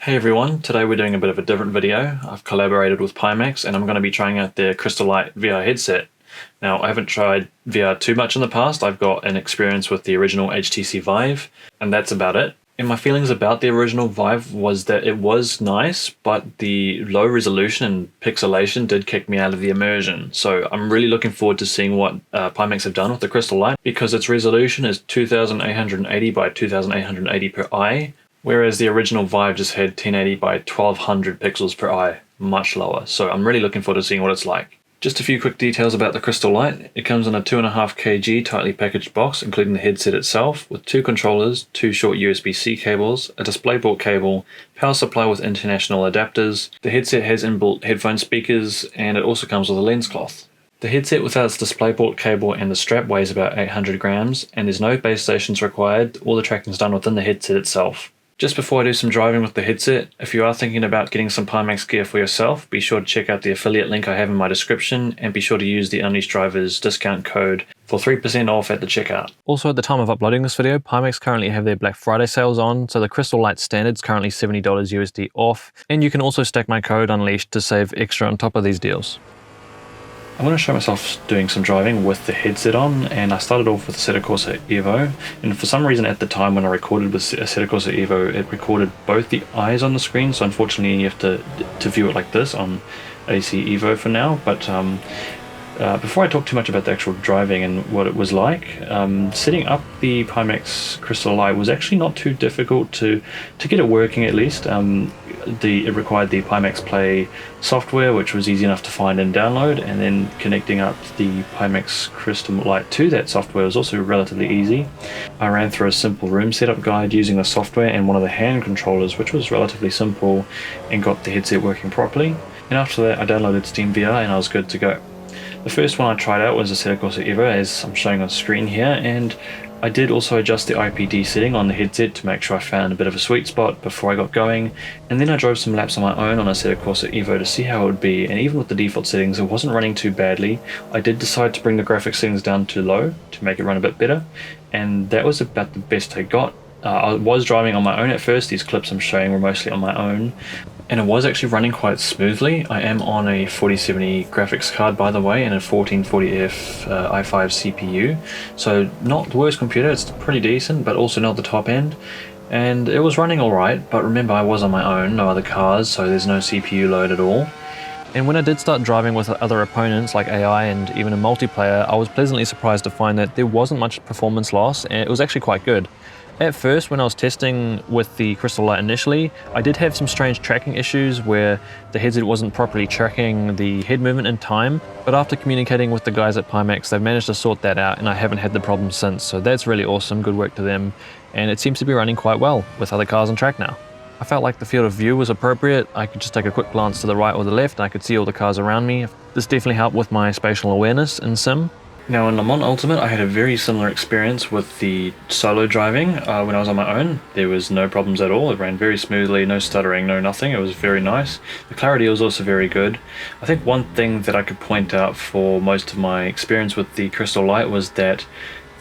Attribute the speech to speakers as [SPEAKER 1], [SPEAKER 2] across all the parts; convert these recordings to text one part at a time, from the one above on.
[SPEAKER 1] Hey everyone, today we're doing a bit of a different video. I've collaborated with Pimax and I'm going to be trying out their Crystal Light VR headset. Now, I haven't tried VR too much in the past. I've got an experience with the original HTC Vive, and that's about it. And my feelings about the original Vive was that it was nice, but the low resolution and pixelation did kick me out of the immersion. So I'm really looking forward to seeing what Pimax have done with the Crystal Light, because its resolution is 2880 by 2880 per eye, whereas the original Vive just had 1080 by 1200 pixels per eye, much lower. So I'm really looking forward to seeing what it's like. Just a few quick details about the Crystal Light. It comes in a 2.5 kg tightly packaged box, including the headset itself, with 2 controllers, 2 short USB-C cables, a DisplayPort cable, power supply with international adapters. The headset has inbuilt headphone speakers, and it also comes with a lens cloth. The headset without its DisplayPort cable and the strap weighs about 800 grams, and there's no base stations required. All the tracking is done within the headset itself. Just before I do some driving with the headset, if you are thinking about getting some Pimax gear for yourself, be sure to check out the affiliate link I have in my description, and be sure to use the Unleashed Drivers discount code for 3% off at the checkout. Also, at the time of uploading this video, Pimax currently have their Black Friday sales on, so the Crystal Light Standard's currently $70 USD off, and you can also stack my code Unleashed to save extra on top of these deals. I'm going to show myself doing some driving with the headset on, and I started off with Assetto Corsa Evo, and for some reason at the time when I recorded with Assetto Corsa Evo, it recorded both the eyes on the screen, so unfortunately you have to view it like this on AC Evo for now. But before I talk too much about the actual driving and what it was like, setting up the Pimax Crystal Light was actually not too difficult to get it working, at least. It required the Pimax Play software, which was easy enough to find and download, and then connecting up the Pimax Crystal Light to that software was also relatively easy. I ran through a simple room setup guide using the software and one of the hand controllers, which was relatively simple, and got the headset working properly. And after that I downloaded Steam VR and I was good to go. The first one I tried out was Assetto Corsa Evo, as I'm showing on screen here, and I did also adjust the IPD setting on the headset to make sure I found a bit of a sweet spot before I got going, and then I drove some laps on my own on Assetto Corsa Evo to see how it would be, and even with the default settings it wasn't running too badly. I did decide to bring the graphics settings down to low to make it run a bit better, and that was about the best I got. I was driving on my own at first. These clips I'm showing were mostly on my own, and it was actually running quite smoothly. I am on a 4070 graphics card, by the way, and a 1440F i5 CPU, so not the worst computer. It's pretty decent, but also not the top end, and it was running alright. But remember, I was on my own, no other cars, so there's no CPU load at all. And when I did start driving with other opponents like AI and even a multiplayer, I was pleasantly surprised to find that there wasn't much performance loss, and it was actually quite good. At first, when I was testing with the Crystal Light initially, I did have some strange tracking issues where the headset wasn't properly tracking the head movement in time, but after communicating with the guys at Pimax, they've managed to sort that out and I haven't had the problem since, so that's really awesome. Good work to them, and it seems to be running quite well with other cars on track now. I felt like the field of view was appropriate. I could just take a quick glance to the right or the left and I could see all the cars around me. This definitely helped with my spatial awareness in Sim. Now in Le Mans Ultimate I had a very similar experience with the solo driving. When I was on my own, there was no problems at all. It ran very smoothly, no stuttering, no nothing. It was very nice. The clarity was also very good. I think one thing that I could point out for most of my experience with the Crystal Light was that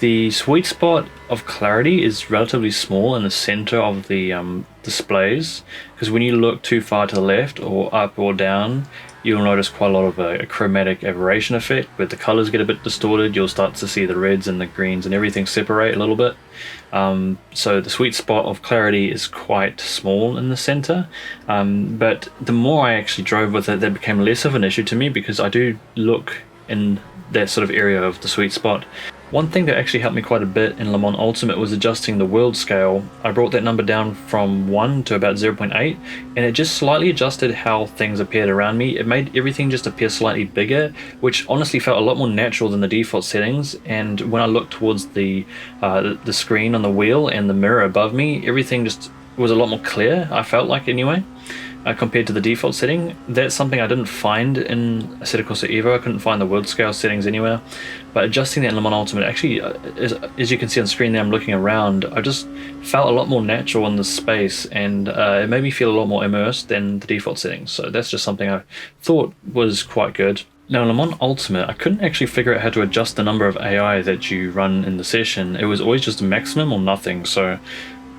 [SPEAKER 1] the sweet spot of clarity is relatively small in the center of the displays, because when you look too far to the left or up or down, you'll notice quite a lot of a chromatic aberration effect where the colors get a bit distorted. You'll start to see the reds and the greens and everything separate a little bit. So the sweet spot of clarity is quite small in the center, but the more I actually drove with it, that became less of an issue to me, because I do look in that sort of area of the sweet spot. One thing that actually helped me quite a bit in Le Mans Ultimate was adjusting the world scale. I brought that number down from 1 to about 0.8, and it just slightly adjusted how things appeared around me. It made everything just appear slightly bigger, which honestly felt a lot more natural than the default settings. And when I looked towards the screen on the wheel and the mirror above me, everything just was a lot more clear, I felt like anyway. Compared to the default setting. That's something I didn't find in Assetto Corsa Evo. I couldn't find the world scale settings anywhere, but adjusting that in Le Mans Ultimate, actually, as you can see on screen there, I'm looking around, I just felt a lot more natural in the space, and it made me feel a lot more immersed than the default settings, so that's just something I thought was quite good. Now in Le Mans Ultimate, I couldn't actually figure out how to adjust the number of AI that you run in the session. It was always just a maximum or nothing, so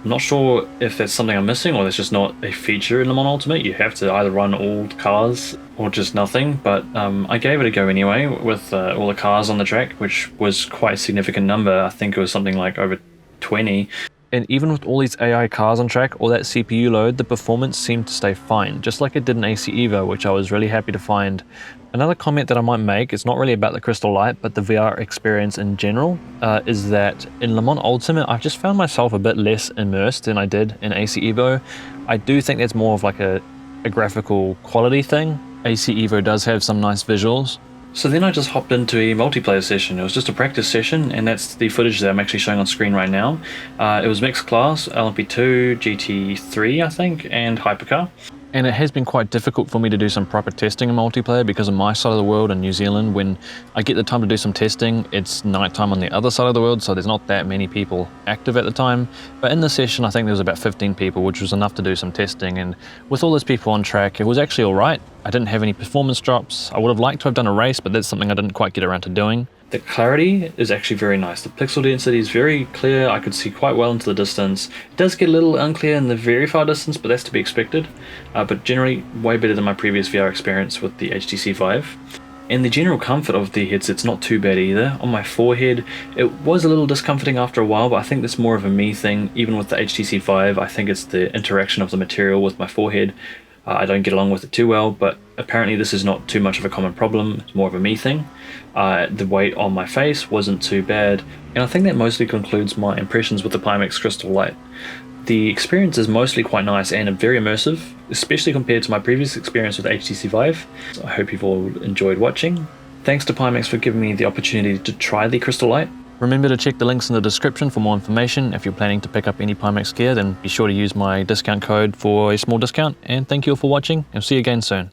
[SPEAKER 1] I'm not sure if that's something I'm missing or that's just not a feature in Le Mans Ultimate. You have to either run all cars or just nothing, but I gave it a go anyway with all the cars on the track, which was quite a significant number. I think it was something like over 20. And even with all these AI cars on track, all that CPU load, the performance seemed to stay fine, just like it did in AC Evo, which I was really happy to find. Another comment that I might make, it's not really about the Crystal Light, but the VR experience in general, is that in Le Mans Ultimate, I've just found myself a bit less immersed than I did in AC Evo. I do think that's more of like a graphical quality thing. AC Evo does have some nice visuals. So then I just hopped into a multiplayer session. It was just a practice session, and that's the footage that I'm actually showing on screen right now. It was mixed class, LMP2, GT3 I think, and Hypercar. And it has been quite difficult for me to do some proper testing in multiplayer because on my side of the world in New Zealand, when I get the time to do some testing, it's nighttime on the other side of the world, so there's not that many people active at the time. But in the session, I think there was about 15 people, which was enough to do some testing. And with all those people on track, it was actually all right. I didn't have any performance drops. I would have liked to have done a race, but that's something I didn't quite get around to doing. The clarity is actually very nice. The pixel density is very clear. I could see quite well into the distance. It does get a little unclear in the very far distance, but that's to be expected. But generally, way better than my previous VR experience with the HTC Vive. And the general comfort of the headset's not too bad either. On my forehead, it was a little discomforting after a while, but I think that's more of a me thing. Even with the HTC Vive, I think it's the interaction of the material with my forehead. I don't get along with it too well, but apparently this is not too much of a common problem. It's more of a me thing. The weight on my face wasn't too bad, and I think that mostly concludes my impressions with the Pimax Crystal Light. The experience is mostly quite nice and very immersive, especially compared to my previous experience with HTC Vive. I hope you've all enjoyed watching. Thanks to Pimax for giving me the opportunity to try the Crystal Light. Remember to check the links in the description for more information. If you're planning to pick up any Pimax gear, then be sure to use my discount code for a small discount. And thank you all for watching, and see you again soon.